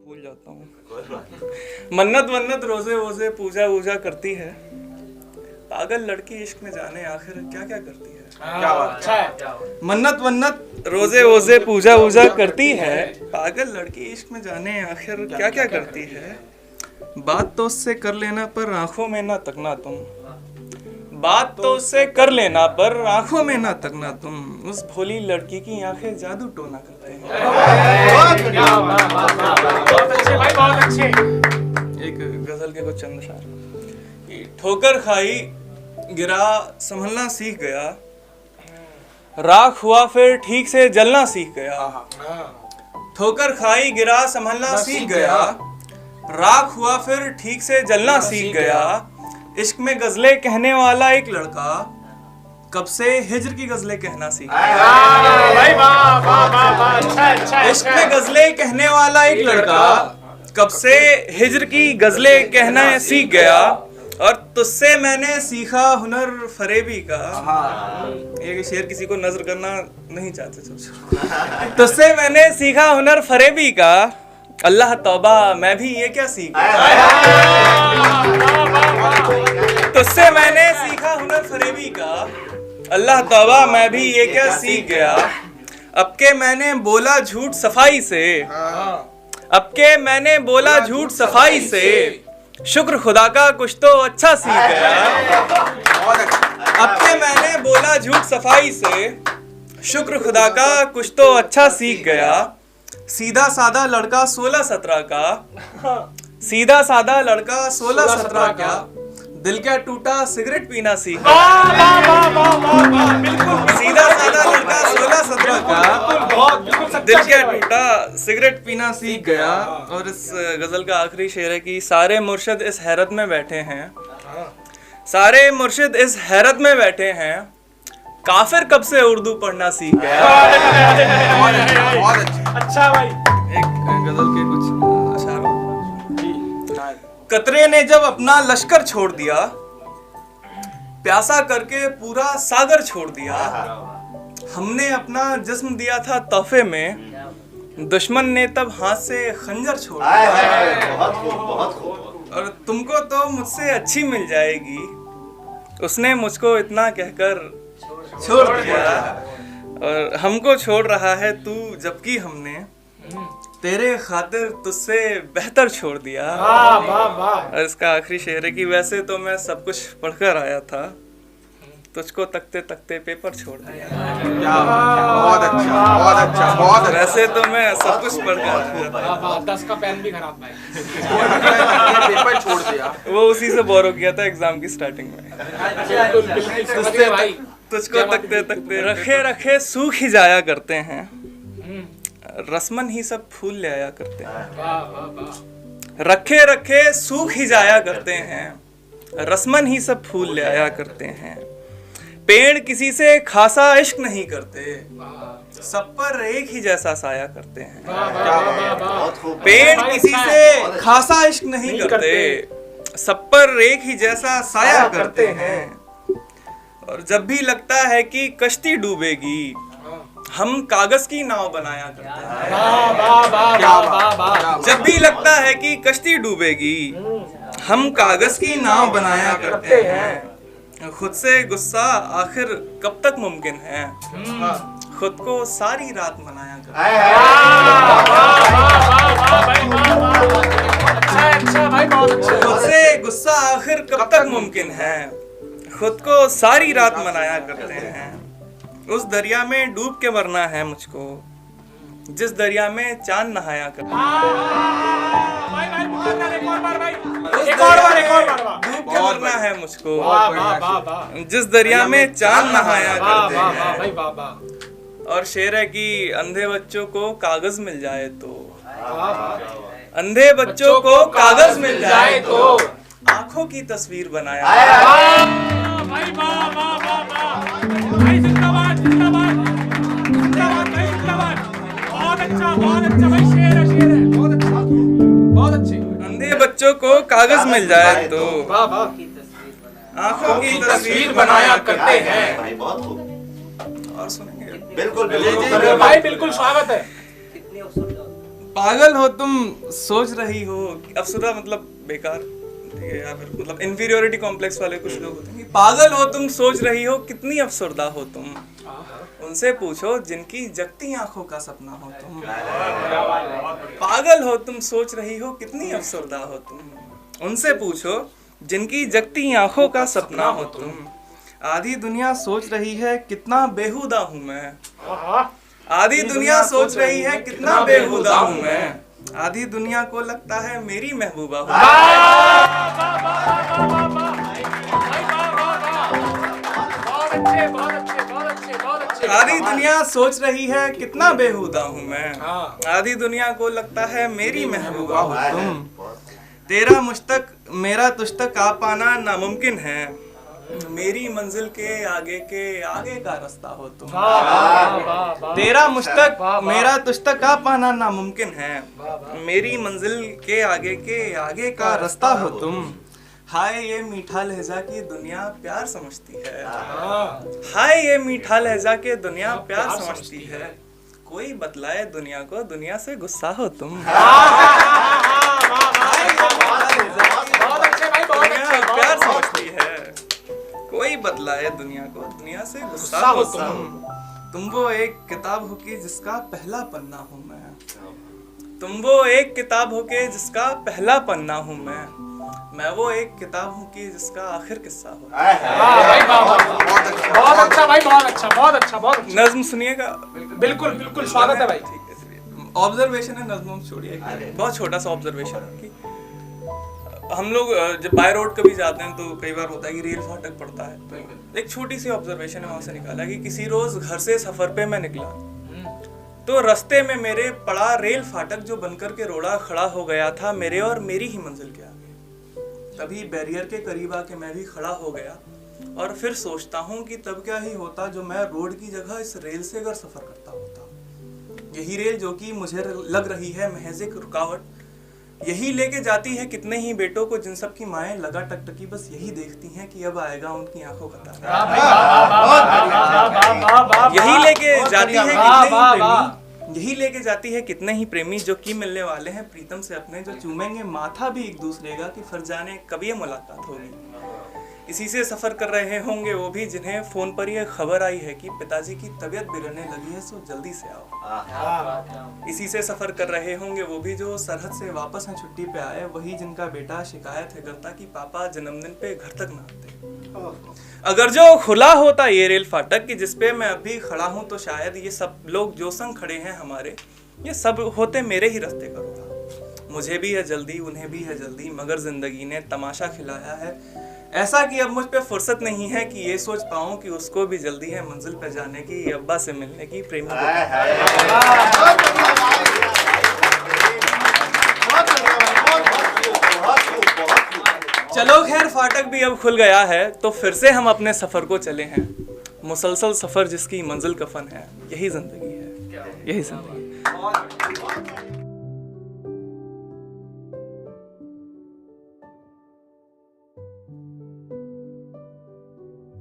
भूल जाता हूँ। मन्नत वन्नत रोजे वोजे पूजा वूजा करती है, पागल लड़की इश्क में जाने आखिर क्या क्या करती है। क्या बात है। मन्नत वन्नत रोजे वोजे पूजा वूजा करती है, पागल लड़की इश्क में जाने आखिर क्या क्या करती है। बात तो उससे कर लेना पर आंखों में ना तकना तुम, बात तो उससे कर लेना पर आंखों में ना तकना तुम, उस भोली लड़की की आंखें जादू टोना करते हैं। बहुत अच्छे भाई, बहुत अच्छे। एक गजल के कुछ चंद अशार कि ठोकर खाई गिरा संभलना सीख गया, राख हुआ फिर ठीक से जलना सीख गया। ठोकर खाई गिरा संभलना सीख गया, राख हुआ फिर ठीक से जलना सीख गया। इश्क में गजलें कहने वाला एक लड़का कब से हिज्र की गजलें कहना सीख गया। भाई वाह वाह वाह वाह, अच्छा अच्छा। इश्क में गजलें कहने वाला एक लड़का कब से हिज्र की गजलें कहना सीख गया। और तुझसे मैंने सीखा हुनर फरेबी का, ये शेर किसी को नजर करना नहीं चाहते। तुझसे मैंने सीखा हुनर फरेबी का, अल्लाह तौबा मैं भी ये क्या सीखा। तुझसे मैंने सीखा हुनर फरेबी का, अल्लाह तौबा मैं भी ये क्या सीख गया। अब के मैंने बोला झूठ सफाई से, अब के मैंने बोला झूठ सफाई से, शुक्र खुदा का कुछ तो अच्छा सीख गया। अब के मैंने बोला झूठ सफाई से, शुक्र खुदा का कुछ तो अच्छा सीख गया। सीधा साधा लड़का 16-17 का, सीधा साधा लड़का 16-17 का, दिल क्या टूटा सिगरेट पीना सीख गया। सीधा साधा लड़का 16-17 का, दिल क्या टूटा सिगरेट पीना सीख गया। और इस गजल का आखिरी शेर है कि सारे मुर्शिद इस हैरत में बैठे हैं, सारे मुर्शिद इस हैरत में बैठे हैं, काफिर कब से उर्दू पढ़ना सीख गया। अच्छा भाई। एक गजल के कुछ अशार। कतरे ने जब अपना लश्कर छोड़ दिया, प्यासा करके पूरा सागर छोड़ दिया। हमने अपना जिस्म दिया था तोहफे में, दुश्मन ने तब हाथ से खंजर छोड़ दिया। और तुमको तो मुझसे अच्छी मिल जाएगी, उसने मुझको इतना कहकर छोड़ दिया। और हमको छोड़ रहा है तू, जबकि हमने तेरे खातिर तुझसे बेहतर छोड़ दिया। और इसका आखिरी शेर है कि वैसे तो मैं सब कुछ पढ़कर आया था, तुझको तकते तकते पेपर छोड़ दिया। बहुत अच्छा, बहुत अच्छा, बहुत अच्छा। वैसे तो मैं सब कुछ पढ़कर आया था, 10 का पेन भी खराब भाई। पेपर छोड़ दिया। वो उसी से बोरो किया था एग्जाम की स्टार्टिंग में। तुझसे भाई, तुझको तकते तकते रखे रखे सूख ही जाया करते हैं, रस्मन ही सब फूल ले आया करते हैं। रखे रखे सूख ही जाया करते हैं, रस्मन ही सब फूल ले आया करते हैं। पेड़ किसी से खासा इश्क नहीं करते, सब पर एक ही जैसा साया करते हैं। पेड़ किसी से खासा इश्क नहीं करते, सब पर एक ही जैसा साया करते हैं। और जब भी लगता है कि कश्ती डूबेगी, हम कागज की नाव बनाया करते हैं। जब भी लगता है कि कश्ती डूबेगी, हम कागज की नाव बनाया करते हैं। खुद से गुस्सा आखिर कब तक मुमकिन है, खुद को सारी रात मनाया करते हैं। खुद से गुस्सा आखिर कब तक मुमकिन है, खुद को सारी रात मनाया करते हैं। उस दरिया में डूब के मरना है मुझको, जिस दरिया में चांद नहाया करते हैं। डूब के मरना है मुझको, जिस दरिया में चांद नहाया करते हैं। और शेर है कि अंधे बच्चों को कागज मिल जाए तो, अंधे बच्चों को कागज मिल जाए तो, आंखों की तस्वीर बनाया। अंधे बच्चों को कागज मिल जाए तो आंखों की तस्वीर बनाया करते हैं। और सुनेंगे बिल्कुल बिल्कुल भाई, बिल्कुल स्वागत है। पागल हो तुम सोच रही हो, अफसुदा मतलब बेकार, ठीक है, या फिर मतलब इंफीरियोरिटी कॉम्प्लेक्स वाले कुछ लोग होते हैं कि पागल हो तुम सोच रही हो कितनी अफसरदा हो तुम, उनसे पूछो जिनकी जगती आंखों का सपना हो तुम। पागल हो तुम सोच रही हो कितनी अफसरदा हो तुम, उनसे पूछो जिनकी जगती आंखों का सपना हो तुम। आधी दुनिया सोच रही है कितना बेहुदा हूँ मैं, आधी दुनिया सोच रही है कितना बेहुदा हूँ मैं, आधी दुनिया को लगता है मेरी महबूबा हूँ। आधी दुनिया सोच रही है कितना बेहुदा हूँ मैं, आधी दुनिया को लगता है मेरी महबूबा हो तुम। तेरा मुझ तक मेरा तुझ तक आ पाना नामुमकिन है, मेरी मंजिल के आगे का रास्ता हो तुम। तेरा मुझ तक मेरा तुझ तक आ पाना नामुमकिन है, मेरी मंजिल के आगे का रास्ता हो तुम। हाय ये मीठा लहजा की दुनिया प्यार समझती है, हाय ये मीठा लहजा के दुनिया प्यार समझती है, कोई बतलाए दुनिया को दुनिया से गुस्सा हो तुम। दुनिया प्यार समझती है, कोई बतलाए दुनिया को दुनिया से गुस्सा हो तुम वो एक किताब हो कि जिसका पहला पन्ना हूँ मैं, तुम वो एक किताब हो के जिसका पहला पन्ना हूँ मैं वो एक किताब हूँ कि जिसका आखिर किस्सा हो। बहुत अच्छा भाई, बहुत अच्छा, बहुत अच्छा, बहुत अच्छा। नज्म सुनिएगा। बिल्कुल बिल्कुल, स्वागत है भाई। ठीक है, ऑब्जर्वेशन है, नज्म छोड़िए, बहुत छोटा सा ऑब्जर्वेशन है कि हम लोग जब बाय रोड कभी जाते हैं तो कई बार होता है कि रेल फाटक पड़ता है, तो एक छोटी सी ऑब्जर्वेशन है वहां से निकाला कि किसी रोज घर से सफर पे मैं निकला तो रास्ते में मेरे पड़ा रेल फाटक जो बनकर के रोड़ा खड़ा हो गया था मेरे और मेरी ही मंजिल के आगे। तभी बैरियर के करीब आके मैं भी खड़ा हो गया और फिर सोचता हूँ कि तब क्या ही होता जो मैं रोड की जगह इस रेल से अगर सफर करता होता। यही रेल जो कि मुझे लग रही है महज एक रुकावट, यही लेके जाती है कितने ही बेटों को जिन सब की माएं लगा टकटकी बस यही देखती हैं कि अब आएगा उनकी आंखों का तारा। यही लेके जाती है कितने ही प्रेमी, यही लेके जाती है कितने ही प्रेमी जो कि मिलने वाले हैं प्रीतम से अपने, जो चूमेंगे माथा भी एक दूसरे का कि फिर जाने कब ये मुलाकात होगी। इसी से सफर कर रहे होंगे वो भी जिन्हें फोन पर यह खबर आई है कि पिताजी की तबीयत बिगड़ने लगी है, सो जल्दी से आओ। इसी से सफर कर रहे होंगे वो भी जो सरहद से वापस हैं छुट्टी पे आए, वही जिनका बेटा शिकायत है करता कि पापा जन्मदिन पे घर तक ना आते। अगर जो खुला होता ये रेल फाटक कि जिसपे मैं अभी खड़ा हूँ तो शायद ये सब लोग जो संग खड़े हैं हमारे, ये सब होते मेरे ही रास्ते का रोड़ा। मुझे भी है जल्दी, उन्हें भी है जल्दी, मगर जिंदगी ने तमाशा खिलाया है ऐसा कि अब मुझ पे फुर्सत नहीं है कि ये सोच पाऊं कि उसको भी जल्दी है मंजिल पे जाने की, अब्बा से मिलने की, प्रेमी चलो खैर फाटक भी अब खुल गया है तो फिर से हम अपने सफर को चले हैं। मुसलसल सफर जिसकी मंजिल कफन है, यही जिंदगी है, यही जिंदगी।